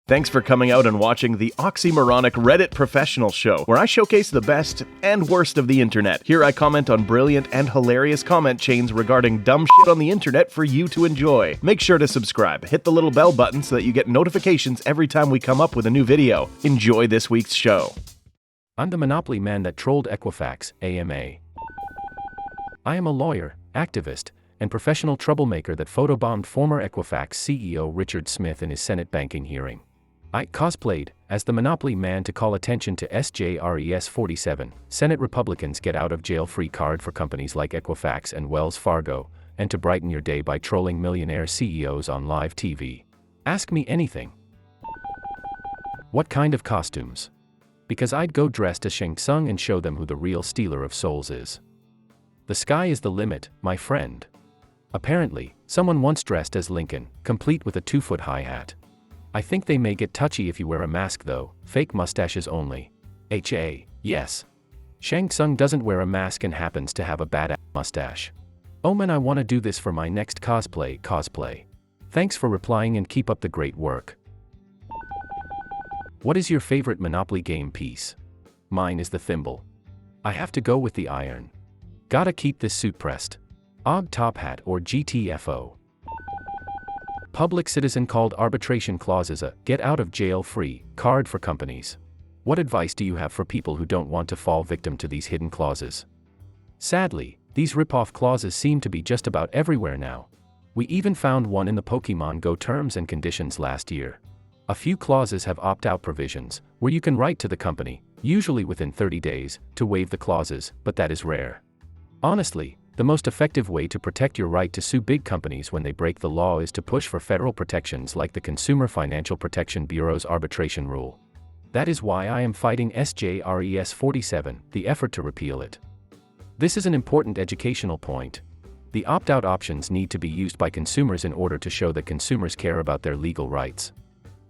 Thanks for coming out and watching the oxymoronic Reddit Professional Show, where I showcase the best and worst of the internet. Here I comment on brilliant and hilarious comment chains regarding dumb shit on the internet for you to enjoy. Make sure to subscribe, hit the little bell button so that you get notifications every time we come up with a new video. Enjoy this week's show. I'm the Monopoly man that trolled Equifax, AMA. I am a lawyer, activist, and professional troublemaker that photobombed former Equifax CEO Richard Smith in his Senate banking hearing. I cosplayed as the Monopoly man to call attention to SJRES 47, Senate Republicans Get Out of Jail Free card for companies like Equifax and Wells Fargo, and to brighten your day by trolling millionaire CEOs on live TV. Ask me anything. What kind of costumes? Because I'd go dressed as Shang Tsung and show them who the real stealer of souls is. The sky is the limit, my friend. Apparently, someone once dressed as Lincoln, complete with a 2-foot-high hat. I think they may get touchy if you wear a mask though, fake mustaches only. Yes. Shang Tsung doesn't wear a mask and happens to have a bad mustache. Oh man, I want to do this for my next cosplay. Thanks for replying and keep up the great work. What is your favorite Monopoly game piece? Mine is the thimble. I have to go with the iron. Gotta keep this suit pressed. OG Top Hat or GTFO. Public citizen called Arbitration Clauses a get-out-of-jail-free card for companies. What advice do you have for people who don't want to fall victim to these hidden clauses? Sadly, these rip-off clauses seem to be just about everywhere now. We even found one in the Pokemon Go terms and conditions last year. A few clauses have opt-out provisions, where you can write to the company, usually within 30 days, to waive the clauses, but that is rare. Honestly, the most effective way to protect your right to sue big companies when they break the law is to push for federal protections like the Consumer Financial Protection Bureau's arbitration rule. That is why I am fighting SJRES 47, the effort to repeal it. This is an important educational point. The opt-out options need to be used by consumers in order to show that consumers care about their legal rights.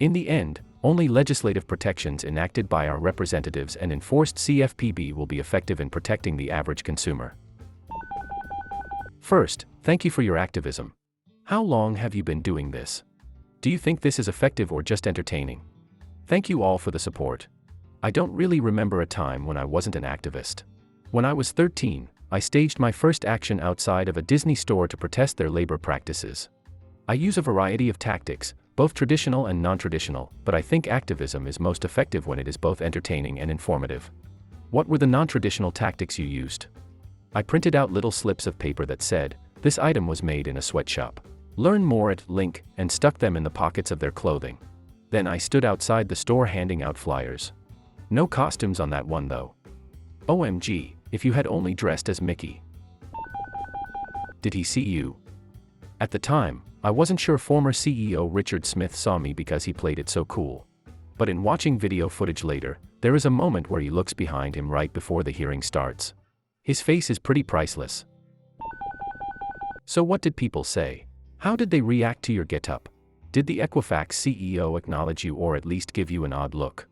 In the end, only legislative protections enacted by our representatives and enforced CFPB will be effective in protecting the average consumer. First, thank you for your activism. How long have you been doing this? Do you think this is effective or just entertaining? Thank you all for the support. I don't really remember a time when I wasn't an activist. When I was 13, I staged my first action outside of a Disney store to protest their labor practices. I use a variety of tactics, both traditional and non-traditional, but I think activism is most effective when it is both entertaining and informative. What were the non-traditional tactics you used? I printed out little slips of paper that said, "This item was made in a sweatshop. Learn more at link," and stuck them in the pockets of their clothing. Then I stood outside the store handing out flyers. No costumes on that one though. OMG, if you had only dressed as Mickey. Did he see you? At the time, I wasn't sure former CEO Richard Smith saw me because he played it so cool. But in watching video footage later, there is a moment where he looks behind him right before the hearing starts. His face is pretty priceless. So what did people say? How did they react to your getup? Did the Equifax CEO acknowledge you or at least give you an odd look?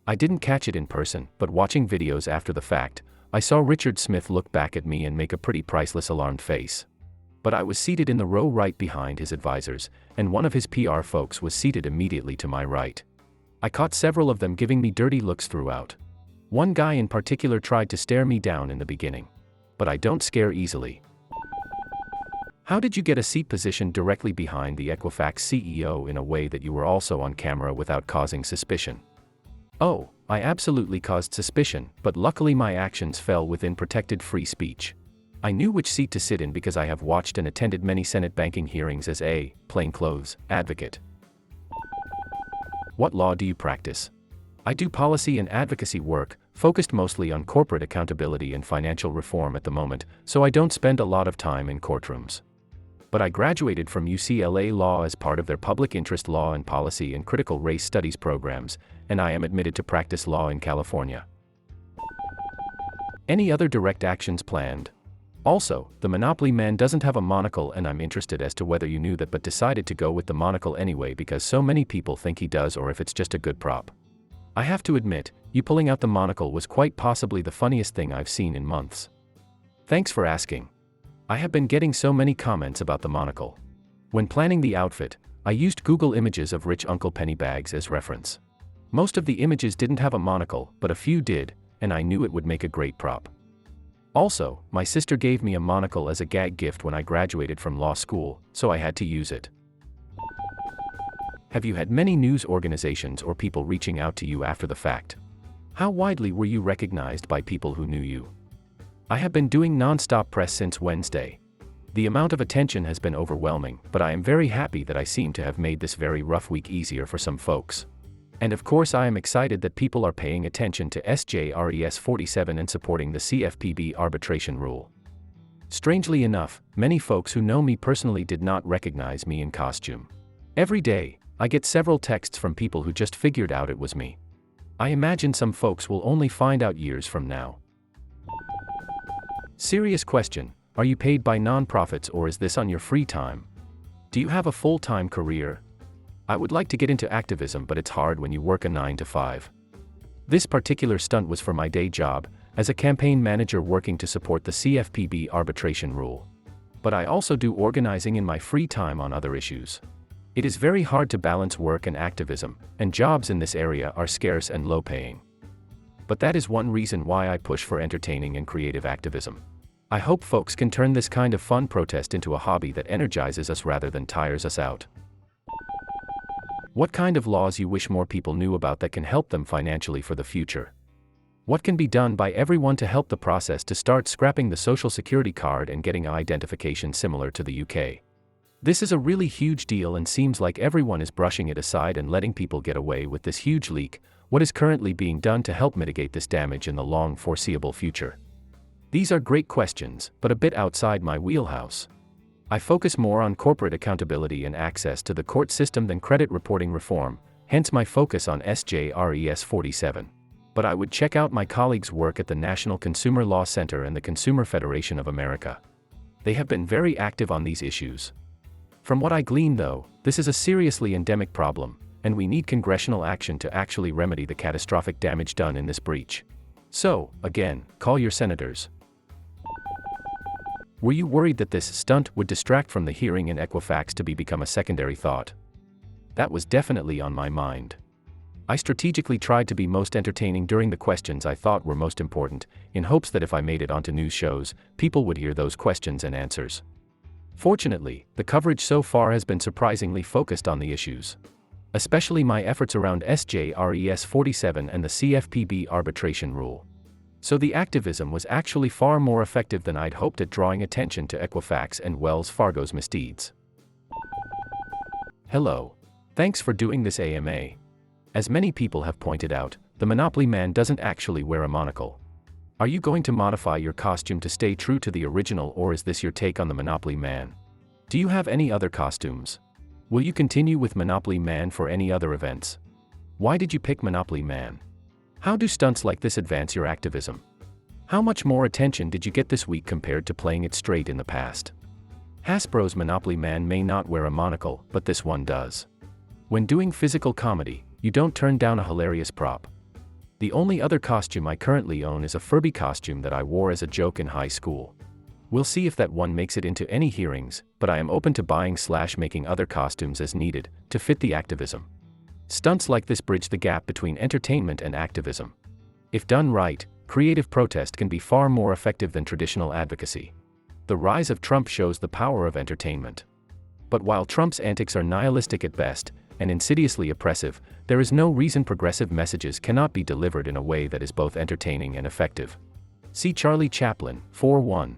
I didn't catch it in person, but watching videos after the fact, I saw Richard Smith look back at me and make a pretty priceless alarmed face. But I was seated in the row right behind his advisors, and one of his PR folks was seated immediately to my right. I caught several of them giving me dirty looks throughout. One guy in particular tried to stare me down in the beginning. But I don't scare easily. How did you get a seat position directly behind the Equifax CEO in a way that you were also on camera without causing suspicion? Oh, I absolutely caused suspicion, but luckily my actions fell within protected free speech. I knew which seat to sit in because I have watched and attended many Senate banking hearings as a plainclothes advocate. What law do you practice? I do policy and advocacy work, focused mostly on corporate accountability and financial reform at the moment, so I don't spend a lot of time in courtrooms. But I graduated from UCLA Law as part of their public interest law and policy and critical race studies programs, and I am admitted to practice law in California. Any other direct actions planned? Also, the Monopoly man doesn't have a monocle and I'm interested as to whether you knew that but decided to go with the monocle anyway because so many people think he does or if it's just a good prop. I have to admit, you pulling out the monocle was quite possibly the funniest thing I've seen in months. Thanks for asking. I have been getting so many comments about the monocle. When planning the outfit, I used Google images of rich Uncle Pennybags as reference. Most of the images didn't have a monocle, but a few did, and I knew it would make a great prop. Also, my sister gave me a monocle as a gag gift when I graduated from law school, so I had to use it. Have you had many news organizations or people reaching out to you after the fact? How widely were you recognized by people who knew you? I have been doing non-stop press since Wednesday. The amount of attention has been overwhelming, but I am very happy that I seem to have made this very rough week easier for some folks. And of course I am excited that people are paying attention to SJRES 47 and supporting the CFPB arbitration rule. Strangely enough, many folks who know me personally did not recognize me in costume. Every day, I get several texts from people who just figured out it was me. I imagine some folks will only find out years from now. Serious question, are you paid by nonprofits or is this on your free time? Do you have a full-time career? I would like to get into activism, but it's hard when you work a 9 to 5. This particular stunt was for my day job, as a campaign manager working to support the CFPB arbitration rule. But I also do organizing in my free time on other issues. It is very hard to balance work and activism, and jobs in this area are scarce and low-paying. But that is one reason why I push for entertaining and creative activism. I hope folks can turn this kind of fun protest into a hobby that energizes us rather than tires us out. What kind of laws you wish more people knew about that can help them financially for the future? What can be done by everyone to help the process to start scrapping the Social Security card and getting an identification similar to the UK? This is a really huge deal and seems like everyone is brushing it aside and letting people get away with this huge leak. What is currently being done to help mitigate this damage in the long foreseeable future? These are great questions, but a bit outside my wheelhouse. I focus more on corporate accountability and access to the court system than credit reporting reform, hence my focus on SJRES 47. But I would check out my colleagues' work at the National Consumer Law Center and the Consumer Federation of America. They have been very active on these issues. From what I glean though, this is a seriously endemic problem, and we need congressional action to actually remedy the catastrophic damage done in this breach. So, again, call your senators. Were you worried that this stunt would distract from the hearing in Equifax to become a secondary thought? That was definitely on my mind. I strategically tried to be most entertaining during the questions I thought were most important, in hopes that if I made it onto news shows, people would hear those questions and answers. Fortunately, the coverage so far has been surprisingly focused on the issues. Especially my efforts around SJRES 47 and the CFPB arbitration rule. So the activism was actually far more effective than I'd hoped at drawing attention to Equifax and Wells Fargo's misdeeds. Hello. Thanks for doing this AMA. As many people have pointed out, the Monopoly Man doesn't actually wear a monocle. Are you going to modify your costume to stay true to the original, or is this your take on the Monopoly Man? Do you have any other costumes? Will you continue with Monopoly Man for any other events? Why did you pick Monopoly Man? How do stunts like this advance your activism? How much more attention did you get this week compared to playing it straight in the past? Hasbro's Monopoly Man may not wear a monocle, but this one does. When doing physical comedy, you don't turn down a hilarious prop. The only other costume I currently own is a Furby costume that I wore as a joke in high school. We'll see if that one makes it into any hearings, but I am open to buying/making other costumes as needed, to fit the activism. Stunts like this bridge the gap between entertainment and activism. If done right, creative protest can be far more effective than traditional advocacy. The rise of Trump shows the power of entertainment. But while Trump's antics are nihilistic at best, and insidiously oppressive, there is no reason progressive messages cannot be delivered in a way that is both entertaining and effective. See Charlie Chaplin, 4:1.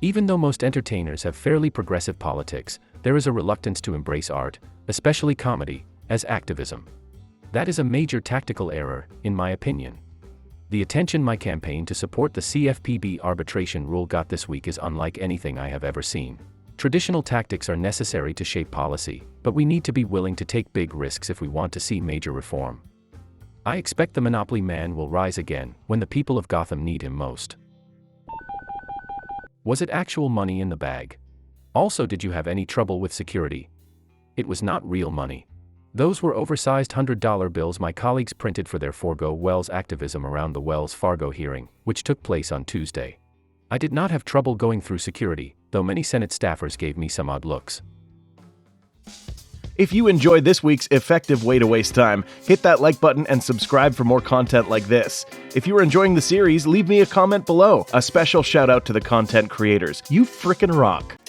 Even though most entertainers have fairly progressive politics, there is a reluctance to embrace art, especially comedy, as activism. That is a major tactical error, in my opinion. The attention my campaign to support the CFPB arbitration rule got this week is unlike anything I have ever seen. Traditional tactics are necessary to shape policy, but we need to be willing to take big risks if we want to see major reform. I expect the Monopoly Man will rise again, when the people of Gotham need him most. Was it actual money in the bag? Also, did you have any trouble with security? It was not real money. Those were oversized $100 bills my colleagues printed for their Forgo Wells activism around the Wells Fargo hearing, which took place on Tuesday. I did not have trouble going through security, though many Senate staffers gave me some odd looks. If you enjoyed this week's effective way to waste time, hit that like button and subscribe for more content like this. If you are enjoying the series, leave me a comment below. A special shout out to the content creators. You frickin' rock.